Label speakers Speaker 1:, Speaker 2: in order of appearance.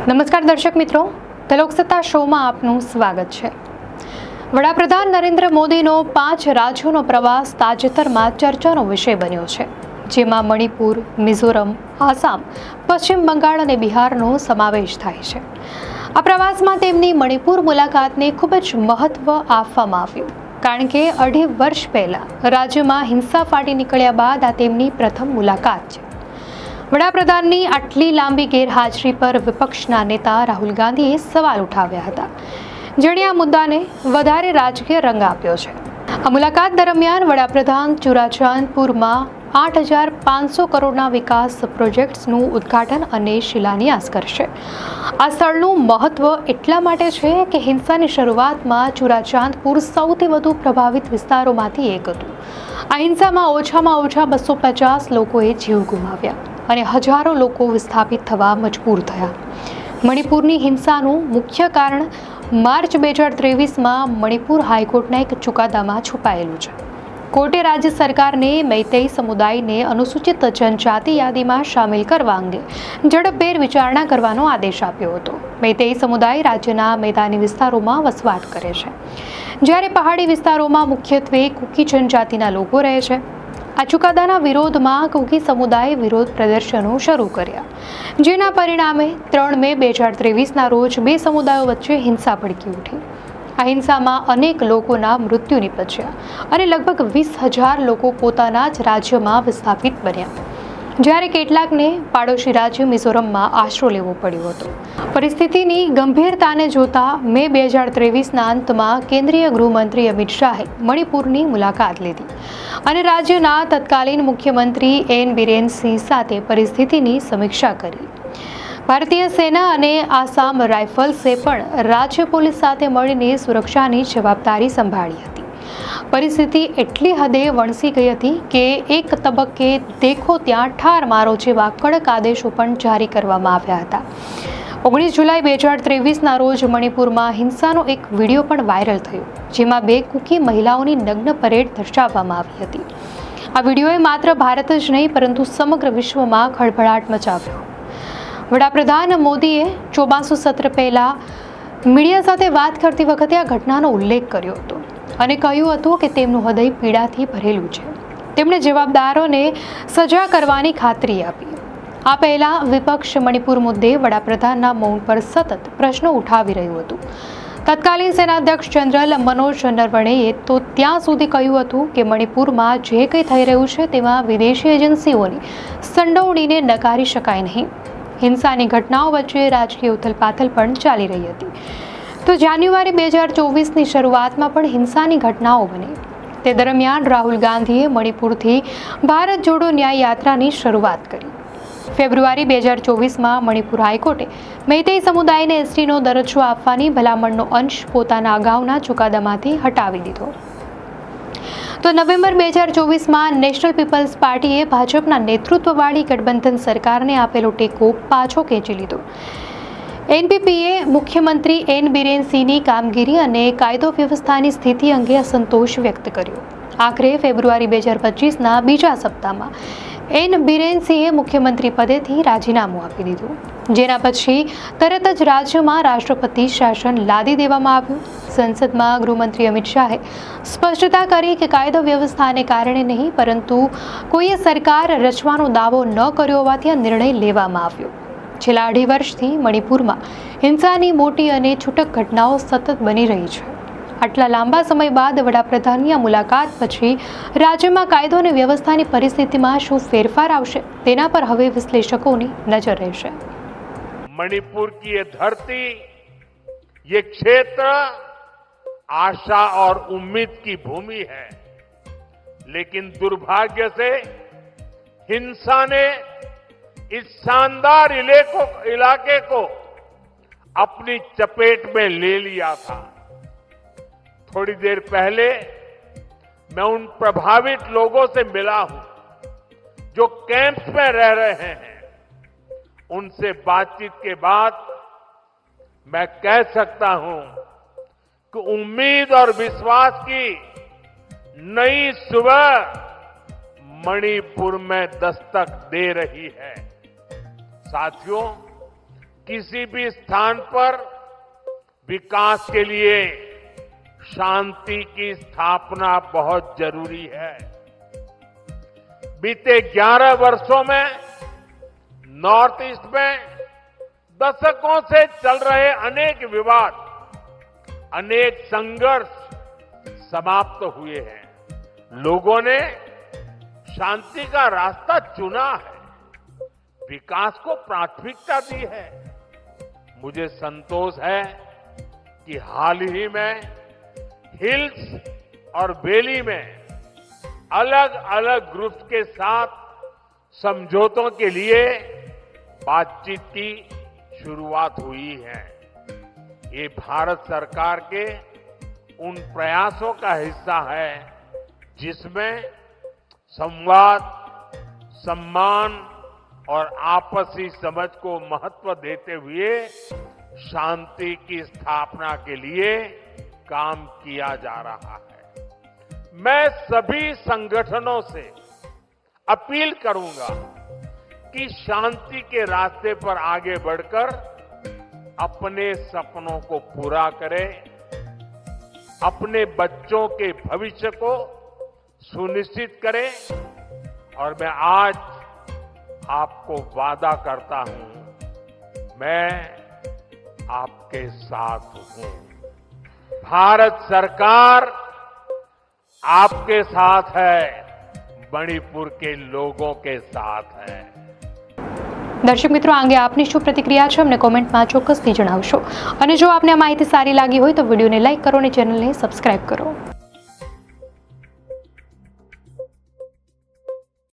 Speaker 1: નમસ્કાર દર્શક મિત્રો, ધ લોકસત્તા શોમાં આપનું સ્વાગત છે। વડાપ્રધાન નરેન્દ્ર મોદીનો 5 રાજ્યોનો પ્રવાસ તાજેતરમાં ચર્ચાનો વિષય બન્યો છે, જેમાં મણિપુર, મિઝોરમ, આસામ, પશ્ચિમ બંગાળ અને બિહારનો સમાવેશ થાય છે। આ પ્રવાસમાં તેમની મણિપુર મુલાકાતને ખૂબ જ મહત્વ આપવામાં આવ્યું, કારણ કે 2.5 વર્ષ પહેલા રાજ્યમાં હિંસા ફાટી નીકળ્યા બાદ આ તેમની પ્રથમ મુલાકાત છે। વડાપ્રધાનની આટલી લાંબી ગેરહાજરી પર વિપક્ષના નેતા રાહુલ ગાંધીએ સવાલ ઉઠાવ્યા હતા, જેણે આ મુદ્દાને વધારે રાજકીય રંગ આપ્યો છે। આ મુલાકાત દરમિયાન વડાપ્રધાન ચુરાચાંદપુરમાં 8,500 કરોડના વિકાસ પ્રોજેક્ટ્સનું ઉદ્ઘાટન અને શિલાન્યાસ કરશે। આ સ્થળનું મહત્વ એટલા માટે છે કે હિંસાની શરૂઆતમાં ચુરાચાંદપુર સૌથી વધુ પ્રભાવિત વિસ્તારોમાંથી એક હતું। આ હિંસામાં ઓછામાં ઓછા 250 લોકોએ જીવ ગુમાવ્યા અને હજારો લોકો વિસ્થાપિત થવા મજબૂર થયા। મણિપુરની હિંસાનું મુખ્ય કારણ માર્ચ 2023માં મણિપુર હાઈકોર્ટના એક ચુકાદામાં છુપાયેલું છે। કોર્ટે રાજ્ય સરકારને મૈતેઈ સમુદાયને અનુસૂચિત જનજાતિ યાદીમાં સામેલ કરવા અંગે ઝડપભેર વિચારણા કરવાનો આદેશ આપ્યો હતો। મૈતેઈ સમુદાય રાજ્યના મેદાની વિસ્તારોમાં વસવાટ કરે છે, જ્યારે પહાડી વિસ્તારોમાં મુખ્યત્વે કુકી જનજાતિના લોકો રહે છે। આ ચુકાદાના વિરોધમાં કુકી સમુદાયે વિરોધ પ્રદર્શનો શરૂ કર્યા, જેના પરિણામે 3 મે 2023ના રોજ 2 સમુદાયો વચ્ચે હિંસા ભડકી ઉઠી। આ હિંસામાં અનેક લોકોના મૃત્યુ નિપજ્યા અને લગભગ 20,000 લોકો પોતાના જ રાજ્યમાં વિસ્થાપિત બન્યા, જ્યારે કેટલાકને પાડોશી રાજ્ય મિઝોરમમાં આશરો લેવો પડ્યો હતો। પરિસ્થિતિની ગંભીરતાને જોતા મે 2023ના અંતમાં કેન્દ્રીય ગૃહમંત્રી અમિત શાહે મણિપુરની મુલાકાત લીધી અને રાજ્યના તત્કાલીન મુખ્યમંત્રી એન બિરેન સિંહ સાથે પરિસ્થિતિની સમીક્ષા કરી। ભારતીય સેના અને આસામ રાઇફલ્સે પણ રાજ્ય પોલીસ સાથે મળીને સુરક્ષાની જવાબદારી સંભાળી હતી। પરિસ્થિતિ એટલી હદે વણસી ગઈ હતી કે એક તબક્કે દેખો ત્યાં ઠાર મારો જેવા કડક આદેશો પણ જારી કરવામાં આવ્યા હતા। 19 જુલાઈ 2023ના રોજ મણિપુરમાં હિંસાનો એક વિડીયો પણ વાયરલ થયો, જેમાં 2 કુકી મહિલાઓની નગ્ન પરેડ દર્શાવવામાં આવી હતી। આ વિડીયોએ માત્ર ભારત જ નહીં પરંતુ સમગ્ર વિશ્વમાં ખળભળાટ મચાવ્યો। વડાપ્રધાન મોદીએ ચોમાસુ સત્ર પહેલા મીડિયા સાથે વાત કરતી વખતે આ ઘટનાનો ઉલ્લેખ કર્યો હતો અને કહ્યું હતું કે તેમનું હૃદય પીડાથી ભરેલું છે। તેમણે જવાબદારોને સજા કરવાની ખાતરી આપી। આ પહેલા વિપક્ષ મણિપુર મુદ્દે વડાપ્રધાનના મૌન પર સતત પ્રશ્નો ઉઠાવી રહ્યું હતું। તત્કાલીન સેનાધ્યક્ષ જનરલ મનોજ નરવણેએ તો ત્યાં સુધી કહ્યું હતું કે મણિપુરમાં જે કંઈ થઈ રહ્યું છે તેમાં વિદેશી એજન્સીઓની સંડોવણીને નકારી શકાય નહીં। હિંસાની ઘટનાઓ વચ્ચે રાજકીય ઉથલપાથલ પણ ચાલી રહી હતી। તો જાન્યુઆરી 2024ની શરૂઆતમાં પણ હિંસાની ઘટનાઓ બની। તે દરમિયાન રાહુલ ગાંધીએ મણિપુરથી ભારત જોડો ન્યાય યાત્રાની શરૂઆત કરી। ફેબ્રુઆરી 2024માં મણિપુર હાઈકોર્ટે મૈતેઈ સમુદાયને એસટીનો દરજ્જો આપવાની ભલામણનો અંશ પોતાના અગાઉના ચુકાદામાંથી હટાવી દીધો। તો નવેમ્બર 2024માં નેશનલ પીપલ્સ પાર્ટીએ ભાજપના નેતૃત્વવાળી ગઠબંધન સરકારને આપેલો ટેકો પાછો ખેંચી લીધો। એનપીપીએ મુખ્યમંત્રી એન બિરેન સિંહની કામગીરી અને કાયદો વ્યવસ્થાની સ્થિતિ અંગે અસંતોષ વ્યક્ત કર્યો। આખરે ફેબ્રુઆરી 2025ના બીજા સપ્તાહમાં એન બિરેન સિંહે મુખ્યમંત્રી પદેથી રાજીનામું આપી દીધું, જેના પછી તરત જ રાજ્યમાં રાષ્ટ્રપતિ શાસન લાદી દેવામાં આવ્યું। સંસદમાં ગૃહમંત્રી અમિત શાહે સ્પષ્ટતા કરી કે કાયદો વ્યવસ્થાને કારણે નહીં પરંતુ કોઈએ સરકાર રચવાનો દાવો ન કર્યો હોવાથી આ નિર્ણય લેવામાં આવ્યો। છેલ્લા 2.5 વર્ષથી મણિપુરમાં હિંસાની મોટી અને છૂટક ઘટનાઓ સતત બની રહી છે। આટલા લાંબા સમય બાદ વડાપ્રધાનની આ મુલાકાત પછી રાજ્યમાં કાયદો અને વ્યવસ્થાની પરિસ્થિતિમાં શું ફેરફાર આવશે તેના પર હવે વિશ્લેષકોની નજર રહેશે।
Speaker 2: मणिपुर की ये धरती, ये क्षेत्र आशा और उम्मीद की भूमि है, लेकिन दुर्भाग्य से हिंसा ने इस शानदार इलाके को अपनी चपेट में ले लिया था। थोड़ी देर पहले मैं उन प्रभावित लोगों से मिला हूं जो कैंप्स में रह रहे हैं। उनसे बातचीत के बाद मैं कह सकता हूं कि उम्मीद और विश्वास की नई सुबह मणिपुर में दस्तक दे रही है। साथियों, किसी भी स्थान पर विकास के लिए शांति की स्थापना बहुत जरूरी है। बीते 11 वर्षों में नॉर्थ ईस्ट में दशकों से चल रहे अनेक विवाद, अनेक संघर्ष समाप्त हुए हैं। लोगों ने शांति का रास्ता चुना है, विकास को प्राथमिकता दी है। मुझे संतोष है कि हाल ही में हिल्स और वैली में अलग अलग ग्रुप्स के साथ समझौतों के लिए बातचीत की शुरुआत हुई है। ये भारत सरकार के उन प्रयासों का हिस्सा है जिसमें संवाद, सम्मान और आपसी समझ को महत्व देते हुए शांति की स्थापना के लिए काम किया जा रहा है। मैं सभी संगठनों से अपील करूंगा कि शांति के रास्ते पर आगे बढ़कर अपने सपनों को पूरा करें, अपने बच्चों के भविष्य को सुनिश्चित करें। और मैं आज आपको वादा करता हूं, मैं आपके साथ हूं। भारत सरकार आपके साथ है, मणिपुर के लोगों के साथ है।
Speaker 1: દર્શક મિત્રો, આ અંગે આપની શું પ્રતિક્રિયા છે અમને કોમેન્ટમાં ચોક્કસથી જણાવશો. અને જો આપને આ માહિતી સારી લાગી હોય તો વિડીયોને લાઇક કરો અને ચેનલને સબસ્ક્રાઇબ કરો.